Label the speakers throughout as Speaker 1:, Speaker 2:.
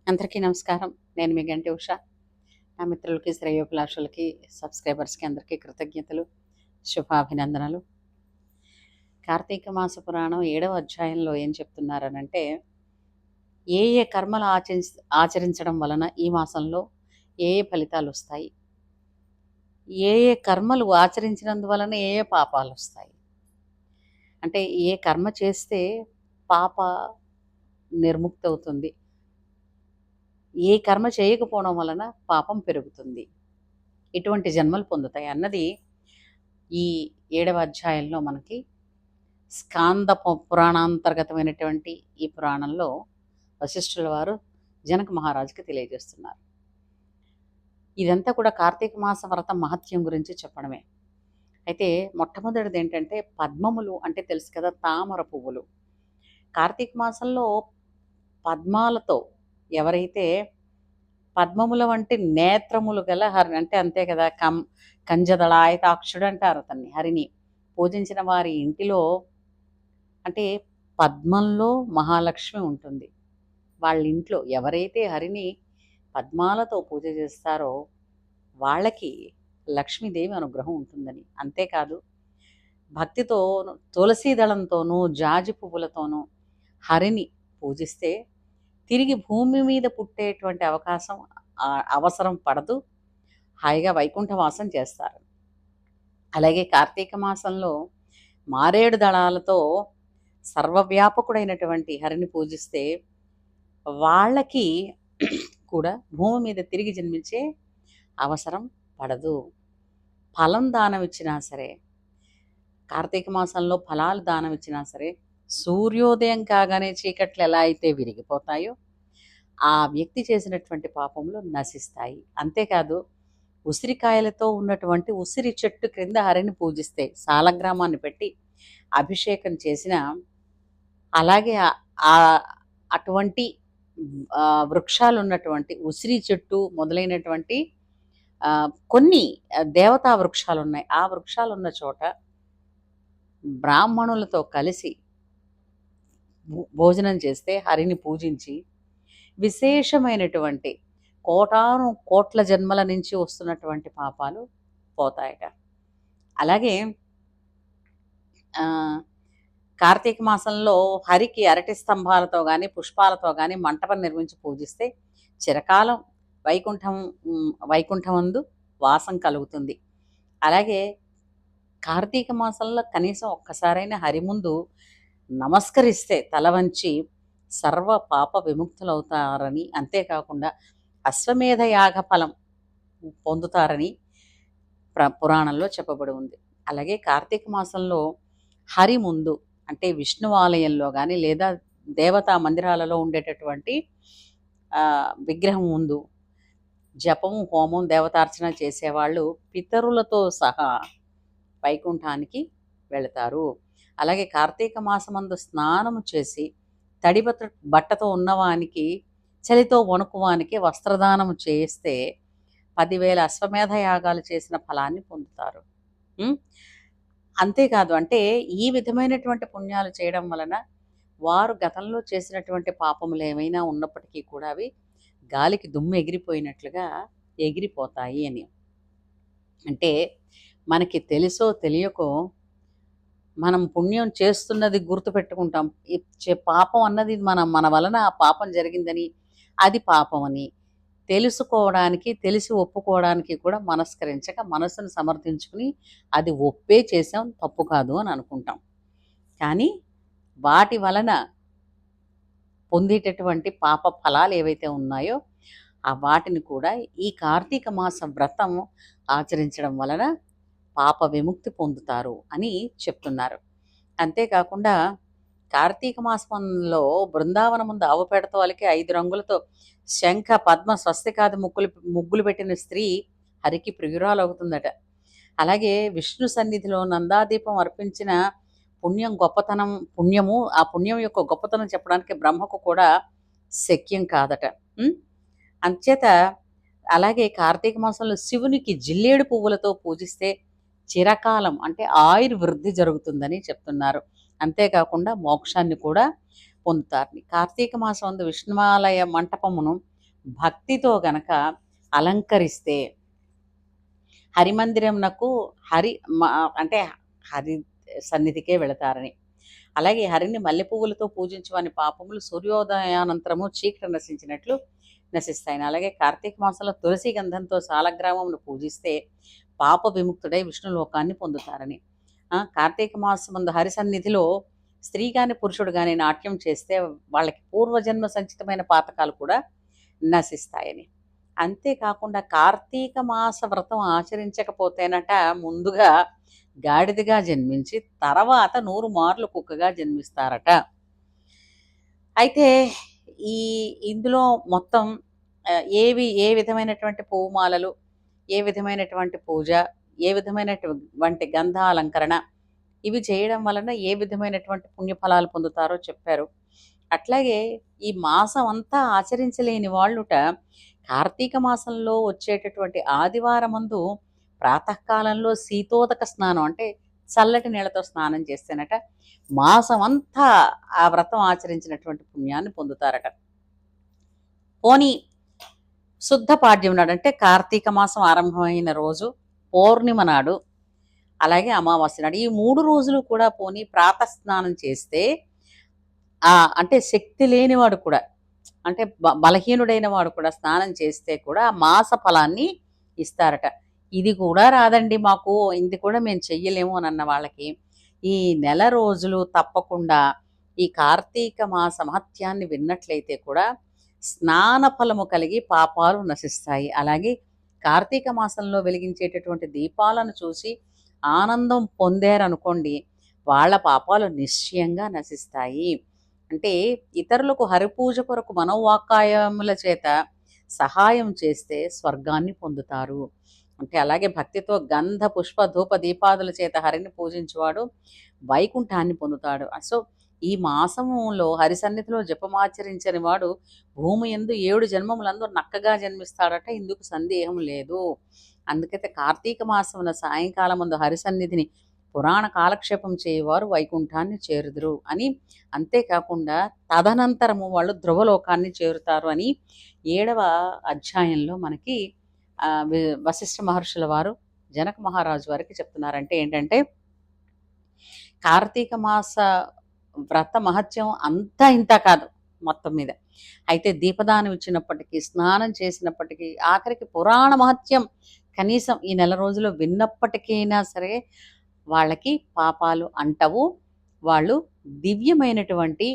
Speaker 1: అందరికీ నమస్కారం. నేను మీ గంటి ఉష. నా మిత్రులకి, శ్రేయోభిలాషులకి, సబ్స్క్రైబర్స్‌కి అందరికీ కృతజ్ఞతలు, శుభాభినందనలు. కార్తీక మాస పురాణం 7వ అధ్యాయంలో ఏం చెప్తున్నారనంటే, ఏ ఏ కర్మలు ఆచరించడం వలన ఈ మాసంలో ఏ ఏ ఫలితాలొస్తాయి, ఏ ఏ కర్మలు ఆచరించినందువలన ఏ ఏ పాపాలొస్తాయి. అంటే ఏ కర్మ చేస్తే పాప నిర్ముక్తి అవుతుంది, ఏ కర్మ చేయకపోవడం వలన పాపం పెరుగుతుంది, ఇటువంటి జన్మలు పొందుతాయి అన్నది ఈ 7వ అధ్యాయంలో మనకి స్కాంద పురాణాంతర్గతమైనటువంటి ఈ పురాణంలో వశిష్ఠుల వారు జనక మహారాజుకి తెలియజేస్తున్నారు. ఇదంతా కూడా కార్తీక మాస వ్రత మహత్యం గురించి చెప్పడమే. అయితే మొట్టమొదటిది ఏంటంటే పద్మములు అంటే తెలుసు కదా, తామర పువ్వులు. కార్తీక మాసంలో పద్మాలతో ఎవరైతే పద్మముల వంటి నేత్రములు గల హరి అంటే అంతే కదా, కంజదళాయతాక్షుడు అంటారు అతన్ని, హరిని పూజించిన వారి ఇంటిలో అంటే పద్మంలో మహాలక్ష్మి ఉంటుంది. వాళ్ళ ఇంట్లో ఎవరైతే హరిని పద్మాలతో పూజ చేస్తారో వాళ్ళకి లక్ష్మీదేవి అనుగ్రహం ఉంటుందని. అంతేకాదు, భక్తితో తులసీ దళంతోనూ జాజి పువ్వులతోనూ హరిని పూజిస్తే తిరిగి భూమి మీద పుట్టేటువంటి అవసరం పడదు, హాయిగా వైకుంఠవాసం చేస్తారు. అలాగే కార్తీక మాసంలో మారేడు దళాలతో సర్వవ్యాపకుడైనటువంటి హరిని పూజిస్తే వాళ్ళకి కూడా భూమి మీద తిరిగి జన్మించే అవసరం పడదు. ఫలం దానం ఇచ్చినా సరే, కార్తీక మాసంలో ఫలాలు దానం ఇచ్చినా సరే, సూర్యోదయం కాగానే చీకట్లు ఎలా అయితే విరిగిపోతాయో ఆ వ్యక్తి చేసినటువంటి పాపములు నశిస్తాయి. అంతేకాదు, ఉసిరికాయలతో ఉన్నటువంటి ఉసిరి చెట్టు క్రింద హరిని పూజిస్తే, సాలగ్రామాన్ని పెట్టి అభిషేకం చేసిన, అలాగే అటువంటి వృక్షాలు ఉన్నటువంటి ఉసిరి చెట్టు మొదలైనటువంటి కొన్ని దేవతా వృక్షాలు ఉన్నాయి. ఆ వృక్షాలు ఉన్న చోట బ్రాహ్మణులతో కలిసి భోజనం చేస్తే, హరిని పూజించి విశేషమైనటువంటి కోటాను కోట్ల జన్మల నుంచి వస్తున్నటువంటి పాపాలు పోతాయట. అలాగే కార్తీక మాసంలో హరికి అరటి స్తంభాలతో కానీ పుష్పాలతో కానీ మంటపం నిర్మించి పూజిస్తే చిరకాలం వైకుంఠమందు వాసం కలుగుతుంది. అలాగే కార్తీక మాసంలో కనీసం ఒక్కసారైనా హరి ముందు నమస్కరిస్తే, తల వంచి సర్వ పాప విముక్తులవుతారని, అంతేకాకుండా అశ్వమేధ యాగ ఫలం పొందుతారని పురాణంలో చెప్పబడి ఉంది. అలాగే కార్తీక మాసంలో హరి ముందు అంటే విష్ణు ఆలయంలో కానీ లేదా దేవతా మందిరాలలో ఉండేటటువంటి విగ్రహం ముందు జపము, హోమం, దేవతార్చన చేసేవాళ్ళు పితరులతో సహా వైకుంఠానికి వెళతారు. అలాగే కార్తీక మాసమందు స్నానము చేసి తడి బట్టతో ఉన్నవానికి, చలితో వణుకువానికి వస్త్రదానము చేస్తే 10,000 అశ్వమేధ యాగాలు చేసిన ఫలాన్ని పొందుతారు. అంతేకాదు, అంటే ఈ విధమైనటువంటి పుణ్యాలు చేయడం వలన వారు గతంలో చేసినటువంటి పాపములు ఏమైనా ఉన్నప్పటికీ కూడా అవి గాలికి దుమ్ము ఎగిరిపోయినట్లుగా ఎగిరిపోతాయి అని. అంటే మనకి తెలుసో తెలియకో మనం పుణ్యం చేస్తున్నది గుర్తుపెట్టుకుంటాం. పాపం అన్నది మన వలన ఆ పాపం జరిగిందని, అది పాపం అని తెలుసుకోవడానికి, తెలిసి ఒప్పుకోవడానికి కూడా మనస్కరించక మనసును సమర్థించుకుని అది ఒప్పే చేసాం, తప్పు కాదు అని అనుకుంటాం. కానీ వాటి వలన పొందేటటువంటి పాప ఫలాలు ఏవైతే ఉన్నాయో ఆ వాటిని కూడా ఈ కార్తీక మాస వ్రతం ఆచరించడం వలన పాప విముక్తి పొందుతారు అని చెప్తున్నారు. అంతేకాకుండా కార్తీక మాసంలో బృందావనం ముందు ఆవు పేడతో వాళ్ళకి 5 రంగులతో శంఖ, పద్మ, స్వస్తికాది ముగ్గులు పెట్టిన స్త్రీ హరికి ప్రియురాలు అవుతుందట. అలాగే విష్ణు సన్నిధిలో నందాదీపం అర్పించిన పుణ్యము, ఆ పుణ్యం యొక్క గొప్పతనం చెప్పడానికి బ్రహ్మకు కూడా శక్యం కాదట. అంచేత అలాగే కార్తీక మాసంలో శివునికి జిల్లేడు పువ్వులతో పూజిస్తే చిరకాలం అంటే ఆయుర్వృద్ధి జరుగుతుందని చెప్తున్నారు. అంతేకాకుండా మోక్షాన్ని కూడా పొందుతారు. కార్తీక మాసం విష్ణువాలయ మంటపమును భక్తితో గనక అలంకరిస్తే హరిమందిరంనకు హరి అంటే హరి సన్నిధికే వెళతారని. అలాగే హరిని మల్లె పువ్వులతో పూజించువాని పాపములు సూర్యోదయానంతరము చీకటి నశించినట్లు నశిస్తాయని. అలాగే కార్తీక మాసంలో తులసి గంధంతో సాలగ్రామమును పూజిస్తే పాప విముక్తుడై విష్ణులోకాన్ని పొందుతారని. కార్తీక మాసం ముందు హరి సన్నిధిలో స్త్రీ కానీ పురుషుడు కానీ నాట్యం చేస్తే వాళ్ళకి పూర్వజన్మ సంచితమైన పాతకాలు కూడా నశిస్తాయని. అంతేకాకుండా కార్తీక మాస వ్రతం ఆచరించకపోతేనట ముందుగా గాడిదగా జన్మించి తర్వాత 100 మార్లు కుక్కగా జన్మిస్తారట. అయితే ఇందులో మొత్తం ఏ విధమైనటువంటి పూమాలలు, ఏ విధమైనటువంటి పూజ, ఏ విధమైనటువంటి గంధాలంకరణ ఇవి చేయడం వలన ఏ విధమైనటువంటి పుణ్యఫలాలు పొందుతారో చెప్పారు. అట్లాగే ఈ మాసం అంతా ఆచరించలేని వాళ్ళుట కార్తీక మాసంలో వచ్చేటటువంటి ఆదివారమందు ప్రాతకాలంలో శీతోదక స్నానం అంటే చల్లటి నీళ్ళతో స్నానం చేస్తేనట మాసం అంతా ఆ వ్రతం ఆచరించినటువంటి పుణ్యాన్ని పొందుతారట. పోనీ శుద్ధ పాడ్యం నాడు అంటే కార్తీక మాసం ఆరంభమైన రోజు, పౌర్ణిమ నాడు, అలాగే అమావాస్య నాడు ఈ 3 రోజులు కూడా పోనీ ప్రాతస్నానం చేస్తే అంటే శక్తి లేనివాడు కూడా అంటే బలహీనుడైన వాడు కూడా స్నానం చేస్తే కూడా మాస ఫలాన్ని ఇస్తారట. ఇది కూడా రాదండి మాకు, ఇది కూడా మేము చెయ్యలేము అని అన్న వాళ్ళకి ఈ నెల రోజులు తప్పకుండా ఈ కార్తీక మాస మహత్యాన్ని విన్నట్లయితే కూడా స్నాన ఫలము కలిగి పాపాలు నశిస్తాయి. అలాగే కార్తీక మాసంలో వెలిగించేటటువంటి దీపాలను చూసి ఆనందం పొందారనుకోండి, వాళ్ళ పాపాలు నిశ్చయంగా నశిస్తాయి. అంటే ఇతరులకు హరిపూజ కొరకు మనోవాక్కాయముల చేత సహాయం చేస్తే స్వర్గాన్ని పొందుతారు. అంటే అలాగే భక్తితో గంధ పుష్ప ధూప దీపాదుల చేత హరిని పూజించేవాడు వైకుంఠాన్ని పొందుతాడు. సో ఈ మాసములో హరి సన్నిధిలో జపమాచరించని వాడు భూమి యందు 7 జన్మములందు నక్కగా జన్మిస్తాడట, ఇందుకు సందేహం లేదు. అందుకైతే కార్తీక మాసమున సాయంకాలం ముందు హరి సన్నిధిని పురాణ కాలక్షేపం చేయవారు వైకుంఠాన్ని చేరుదురు అని. అంతేకాకుండా తదనంతరము వాళ్ళు ధ్రువలోకాన్ని చేరుతారు అని 7వ అధ్యాయంలో మనకి వశిష్ఠ మహర్షుల వారు జనక మహారాజు వారికి చెప్తున్నారంటే ఏంటంటే కార్తీక మాస వ్రత మహత్యం అంతా ఇంత కాదు మొత్తం మీద. అయితే దీపదానం ఇచ్చినప్పటికీ, స్నానం చేసినప్పటికీ, ఆఖరికి పురాణ మహత్యం కనీసం ఈ నెల రోజులు విన్నప్పటికైనా సరే వాళ్ళకి పాపాలు అంటవు. వాళ్ళు దివ్యమైనటువంటి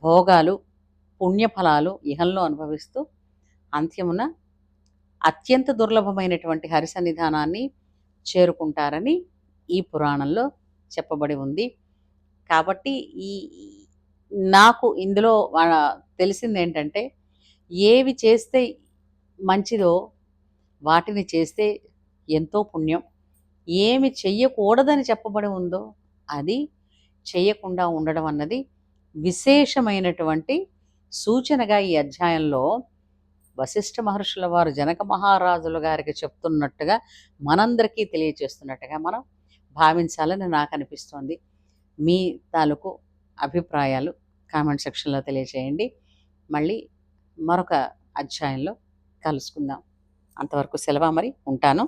Speaker 1: భోగాలు, పుణ్యఫలాలు ఇహంలో అనుభవిస్తూ అంత్యమున అత్యంత దుర్లభమైనటువంటి హరి సన్నిధానాన్ని చేరుకుంటారని ఈ పురాణంలో చెప్పబడి ఉంది. కాబట్టి నాకు ఇందులో తెలిసింది ఏంటంటే ఏవి చేస్తే మంచిదో వాటిని చేస్తే ఎంతో పుణ్యం, ఏమి చెయ్యకూడదని చెప్పబడి ఉందో అది చేయకుండా ఉండడం అన్నది విశేషమైనటువంటి సూచనగా ఈ అధ్యాయంలో వశిష్ఠ మహర్షుల వారు జనక మహారాజుల గారికి చెప్తున్నట్టుగా మనందరికీ తెలియచేస్తున్నట్టుగా మనం భావించాలని నాకు అనిపిస్తోంది. మీ తాలూకు అభిప్రాయాలు కామెంట్ సెక్షన్లో తెలియచేయండి. మళ్ళీ మరొక అధ్యాయంలో కలుసుకుందాం. అంతవరకు సెలవు, మరి ఉంటాను.